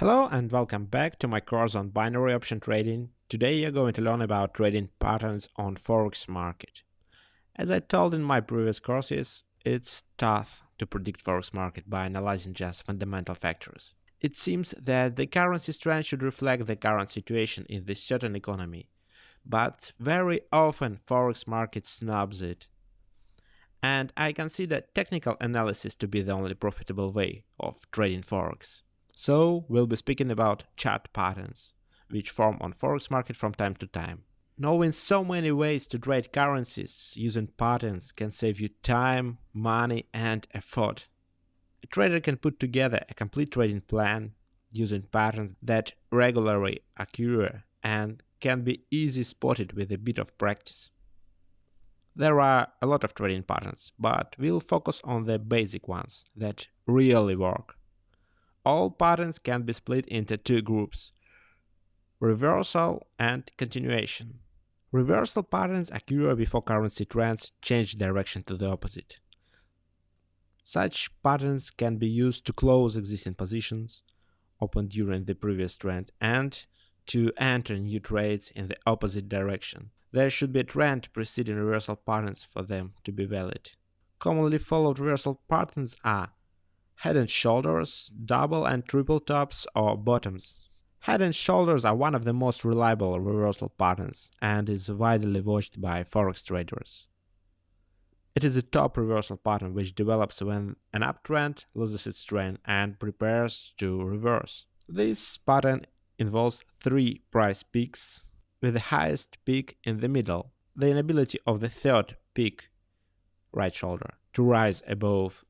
Hello and welcome back to my course on binary option trading. Today you're going to learn about trading patterns on Forex market. As I told in my previous courses, it's tough to predict Forex market by analyzing just fundamental factors. It seems that the currency strength should reflect the current situation in this certain economy, but very often Forex market snubs it. And I consider technical analysis to be the only profitable way of trading Forex. So, we'll be speaking about chart patterns, which form on Forex market from time to time. Knowing so many ways to trade currencies using patterns can save you time, money, and effort. A trader can put together a complete trading plan using patterns that regularly occur and can be easily spotted with a bit of practice. There are a lot of trading patterns, but we'll focus on the basic ones that really work. All patterns can be split into two groups: reversal and continuation. Reversal patterns occur before currency trends change direction to the opposite. Such patterns can be used to close existing positions opened during the previous trend and to enter new trades in the opposite direction. There should be a trend preceding reversal patterns for them to be valid. Commonly followed reversal patterns are head and shoulders, double and triple tops or bottoms. Head and shoulders are one of the most reliable reversal patterns and is widely watched by Forex traders. It is a top reversal pattern which develops when an uptrend loses its strength and prepares to reverse. This pattern involves three price peaks, with the highest peak in the middle. The inability of the third peak, right shoulder, to rise above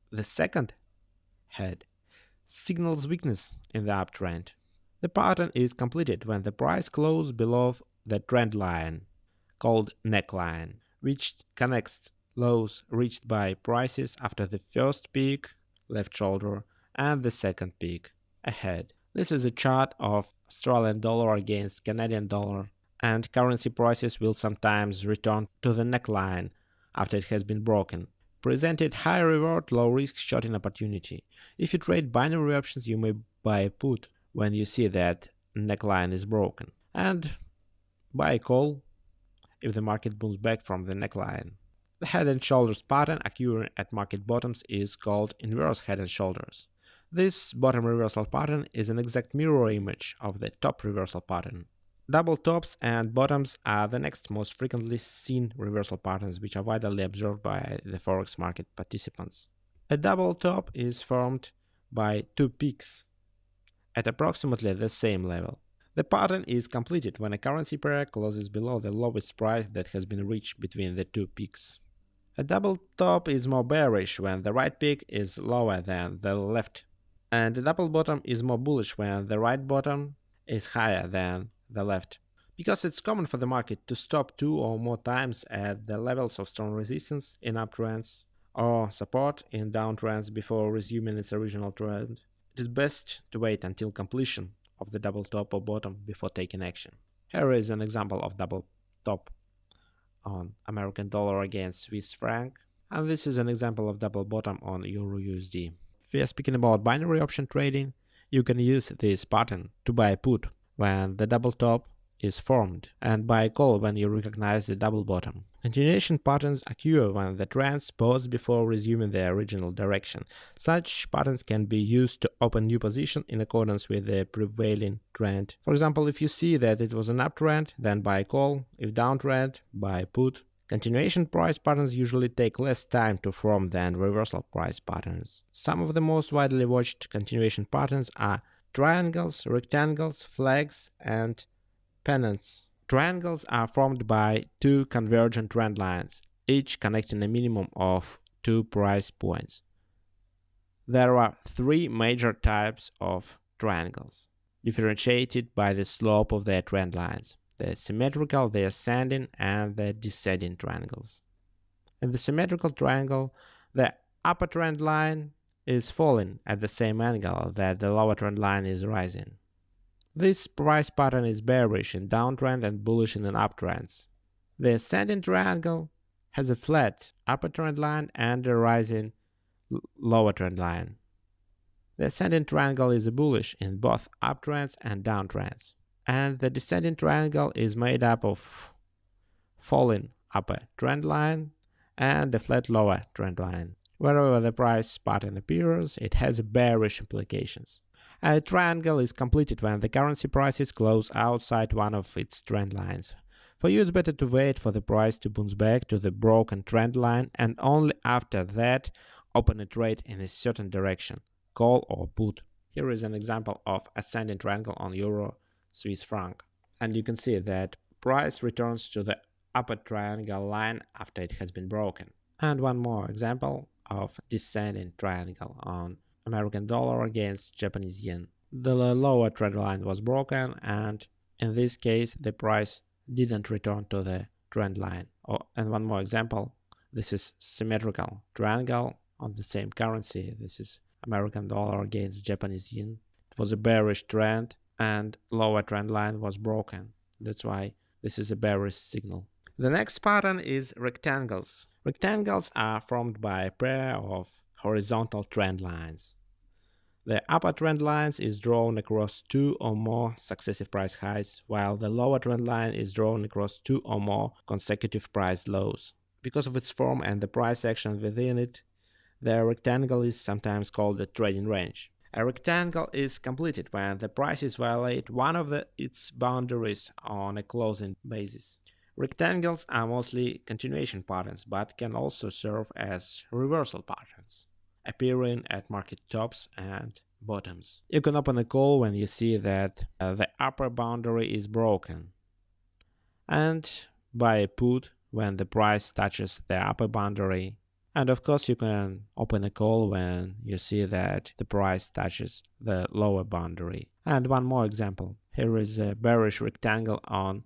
the second head signals weakness in the uptrend. The pattern is completed when the price closes below the trend line, called neckline, which connects lows reached by prices after the first peak, left shoulder, and the second peak, ahead. This is a chart of Australian dollar against Canadian dollar, and currency prices will sometimes return to the neckline after it has been broken. Presented high reward, low risk shorting opportunity. If you trade binary options, you may buy a put when you see that neckline is broken, and buy a call if the market moves back from the neckline. The head and shoulders pattern occurring at market bottoms is called inverse head and shoulders. This bottom reversal pattern is an exact mirror image of the top reversal pattern. Double tops and bottoms are the next most frequently seen reversal patterns which are widely observed by the Forex market participants. A double top is formed by two peaks at approximately the same level. The pattern is completed when a currency pair closes below the lowest price that has been reached between the two peaks. A double top is more bearish when the right peak is lower than the left, and a double bottom is more bullish when the right bottom is higher than the left. Because it's common for the market to stop two or more times at the levels of strong resistance in uptrends or support in downtrends before resuming its original trend, it is best to wait until completion of the double top or bottom before taking action. Here is an example of double top on American dollar against Swiss franc, and this is an example of double bottom on Euro USD. If we are speaking about binary option trading, you can use this pattern to buy a put when the double top is formed and buy a call when you recognize the double bottom. Continuation patterns occur when the trends pause before resuming their original direction. Such patterns can be used to open new position in accordance with the prevailing trend. For example, if you see that it was an uptrend, then buy a call. If downtrend, buy a put. Continuation price patterns usually take less time to form than reversal price patterns. Some of the most widely watched continuation patterns are triangles, rectangles, flags, and pennants. Triangles are formed by two convergent trend lines, each connecting a minimum of 2 price points. There are three major types of triangles, differentiated by the slope of their trend lines: the symmetrical, the ascending, and the descending triangles. In the symmetrical triangle, the upper trend line is falling at the same angle that the lower trend line is rising. This price pattern is bearish in downtrend and bullish in uptrends. The ascending triangle has a flat upper trend line and a rising lower trend line. The ascending triangle is bullish in both uptrends and downtrends, and the descending triangle is made up of falling upper trend line and a flat lower trend line. Wherever the price pattern appears, it has bearish implications. A triangle is completed when the currency prices close outside one of its trend lines. For you, it's better to wait for the price to bounce back to the broken trend line and only after that open a trade in a certain direction, call or put. Here is an example of ascending triangle on Euro Swiss franc. And you can see that price returns to the upper triangle line after it has been broken. And one more example of descending triangle on American dollar against Japanese yen. The lower trend line was broken, and in this case the price didn't return to the trend line. And one more example, this is symmetrical triangle on the same currency. This is American dollar against Japanese yen. It was a bearish trend and lower trend line was broken. That's why this is a bearish signal. The next pattern is rectangles. Rectangles are formed by a pair of horizontal trend lines. The upper trend line is drawn across two or more successive price highs, while the lower trend line is drawn across two or more consecutive price lows. Because of its form and the price action within it, the rectangle is sometimes called the trading range. A rectangle is completed when the prices violate one of its boundaries on a closing basis. Rectangles are mostly continuation patterns, but can also serve as reversal patterns, appearing at market tops and bottoms. You can open a call when you see that the upper boundary is broken, and buy a put when the price touches the upper boundary. And of course, you can open a call when you see that the price touches the lower boundary. And one more example. Here is a bearish rectangle on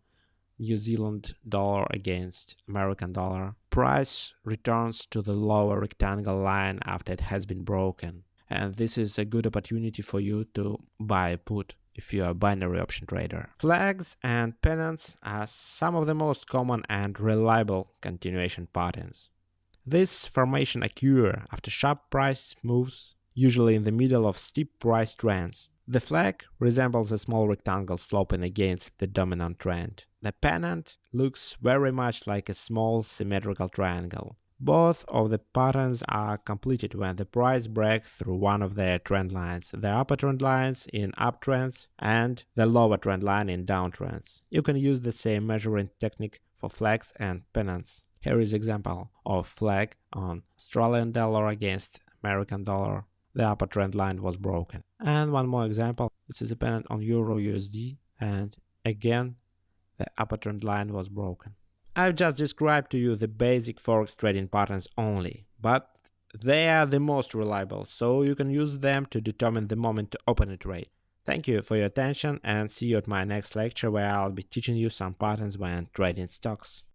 New Zealand dollar against American dollar. Price returns to the lower rectangle line after it has been broken. And this is a good opportunity for you to buy a put if you are a binary option trader. Flags and pennants are some of the most common and reliable continuation patterns. This formation occurs after sharp price moves, usually in the middle of steep price trends. The flag resembles a small rectangle sloping against the dominant trend. The pennant looks very much like a small symmetrical triangle. Both of the patterns are completed when the price breaks through one of their trend lines, the upper trend lines in uptrends and the lower trend line in downtrends. You can use the same measuring technique for flags and pennants. Here is an example of flag on Australian dollar against American dollar. The upper trend line was broken. And one more example, this is a pennant on Euro USD, and again the upper trend line was broken. I've just described to you the basic Forex trading patterns only, but they are the most reliable, so you can use them to determine the moment to open a trade. Thank you for your attention and see you at my next lecture where I'll be teaching you some patterns when trading stocks.